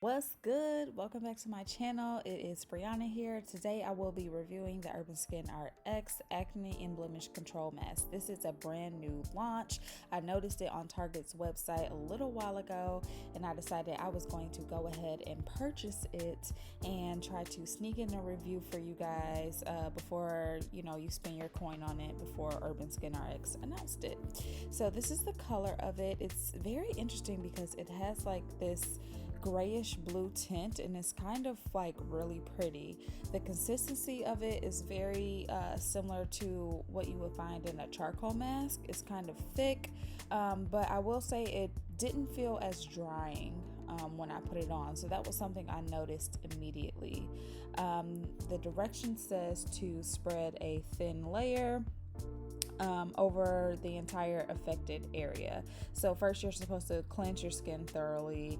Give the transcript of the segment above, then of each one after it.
What's good? Welcome back to my channel. It is Brianna here. Today I will be reviewing the Urban Skin RX Acne and Blemish Control Mask. This is a brand new launch. I noticed it on Target's website a little while ago and I decided I was going to go ahead and purchase it and try to sneak in a review for you guys before you spend your coin on it before Urban Skin RX announced it. So this is the color of it. It's very interesting because it has like this grayish blue tint and it's kind of like really pretty. The consistency of it is very similar to what you would find in a charcoal mask. It's kind of thick, but I will say it didn't feel as drying when I put it on, so that was something I noticed immediately. The direction says to spread a thin layer over the entire affected area. So first you're supposed to cleanse your skin thoroughly,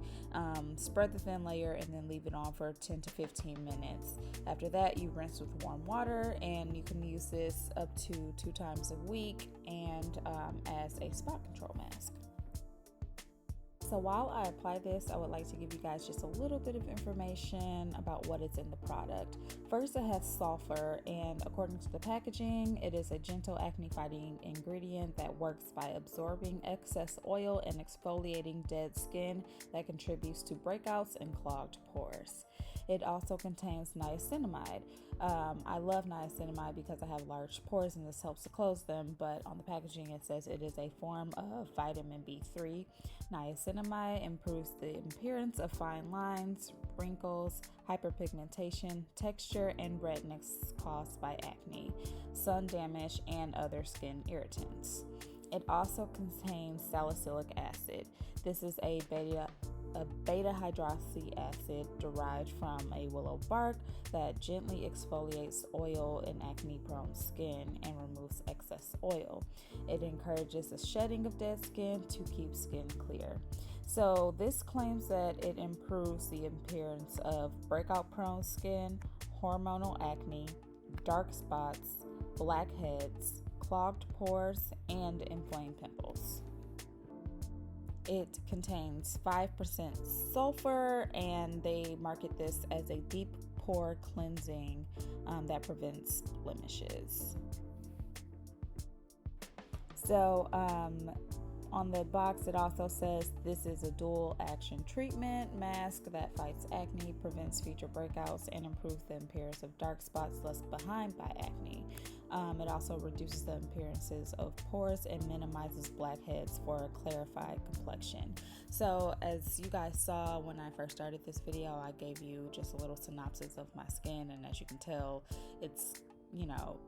spread the thin layer, and then leave it on for 10 to 15 minutes. After that, you rinse with warm water, and you can use this up to 2 times a week and as a spot control mask. So while I apply this, I would like to give you guys just a little bit of information about what is in the product. First, it has sulfur, and according to the packaging, it is a gentle acne fighting ingredient that works by absorbing excess oil and exfoliating dead skin that contributes to breakouts and clogged pores. It also contains niacinamide. I love niacinamide because I have large pores and this helps to close them, but on the packaging it says it is a form of vitamin B3. Niacinamide improves the appearance of fine lines, wrinkles, hyperpigmentation, texture, and redness caused by acne, sun damage, and other skin irritants. It also contains salicylic acid. This is a beta hydroxy acid derived from a willow bark that gently exfoliates oil in acne-prone skin and removes excess oil. It encourages the shedding of dead skin to keep skin clear. So this claims that it improves the appearance of breakout-prone skin, hormonal acne, dark spots, blackheads, clogged pores, and inflamed pimples. It contains 5% sulfur, and they market this as a deep pore cleansing that prevents blemishes. So on the box it also says this is a dual action treatment mask that fights acne, prevents future breakouts, and improves the appearance of dark spots left behind by acne. It also reduces the appearances of pores and minimizes blackheads for a clarified complexion. So as you guys saw when I first started this video, I gave you just a little synopsis of my skin, and as you can tell,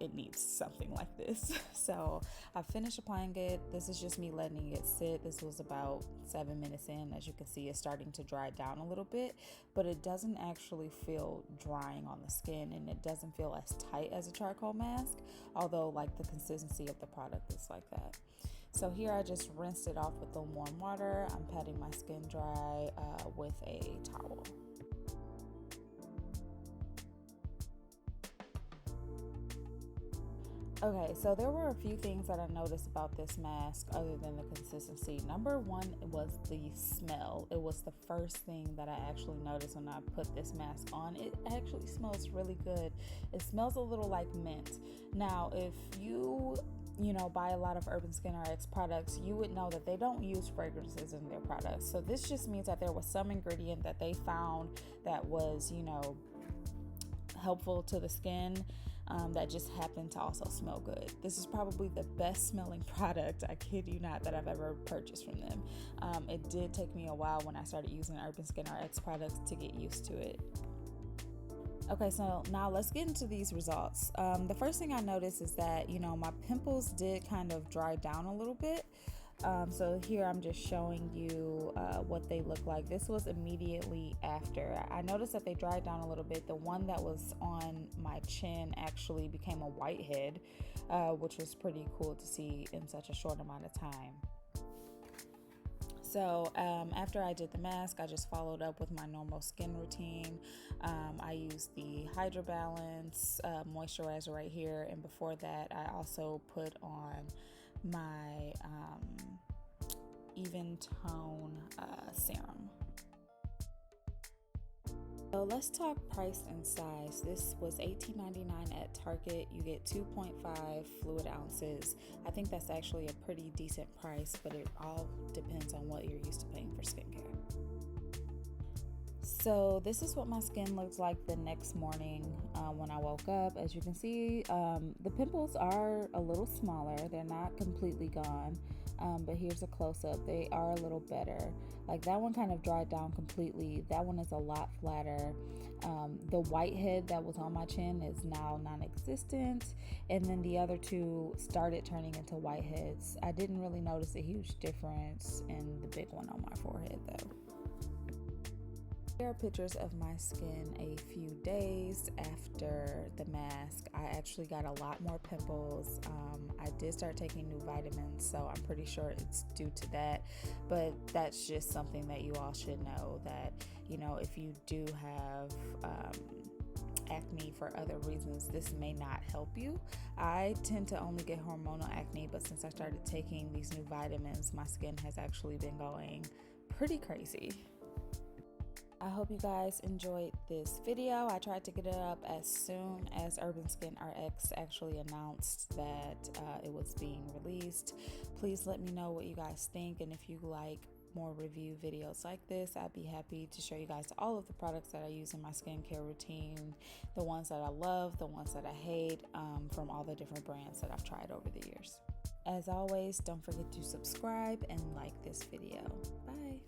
it needs something like this. So I finished applying it. This is just me letting it sit. This was about 7 minutes in. As you can see, it's starting to dry down a little bit, but it doesn't actually feel drying on the skin, and it doesn't feel as tight as a charcoal mask, although like the consistency of the product is like that. So here I just rinsed it off with the warm water. I'm patting my skin dry with a towel. Okay, so there were a few things that I noticed about this mask other than the consistency. Number one was the smell. It was the first thing that I actually noticed when I put this mask on. It actually smells really good. It smells a little like mint. Now, if you buy a lot of Urban Skin RX products, you would know that they don't use fragrances in their products. So this just means that there was some ingredient that they found that was, helpful to the skin, that just happened to also smell good. This is probably the best smelling product, I kid you not, that I've ever purchased from them. It did take me a while when I started using Urban Skin RX products to get used to it. Okay, so now let's get into these results. The first thing I noticed is that, my pimples did kind of dry down a little bit. So here I'm just showing you what they look like. This was immediately after. I noticed that they dried down a little bit. The one that was on my chin actually became a whitehead, which was pretty cool to see in such a short amount of time. So after I did the mask, I just followed up with my normal skin routine. I used the Hydra Balance moisturizer right here, and before that I also put on my even tone serum. So let's talk price and size. This was $18.99 at Target. You get 2.5 fluid ounces. I think that's actually a pretty decent price, but it all depends on what you're used to paying for skincare. So this is what my skin looks like the next morning when I woke up. As you can see, the pimples are a little smaller. They're not completely gone, but here's a close-up. They are a little better. Like that one kind of dried down completely. That one is a lot flatter. The whitehead that was on my chin is now non-existent, and then the other two started turning into whiteheads. I didn't really notice a huge difference in the big one on my forehead though. Here are pictures of my skin a few days after the mask. I actually got a lot more pimples. I did start taking new vitamins, so I'm pretty sure it's due to that. But that's just something that you all should know, that, you know, if you do have acne for other reasons, this may not help you. I tend to only get hormonal acne, but since I started taking these new vitamins, my skin has actually been going pretty crazy. I hope you guys enjoyed this video. I tried to get it up as soon as Urban Skin RX actually announced that it was being released. Please let me know what you guys think, and if you like more review videos like this, I'd be happy to show you guys all of the products that I use in my skincare routine, the ones that I love, the ones that I hate, from all the different brands that I've tried over the years. As always, don't forget to subscribe and like this video. Bye.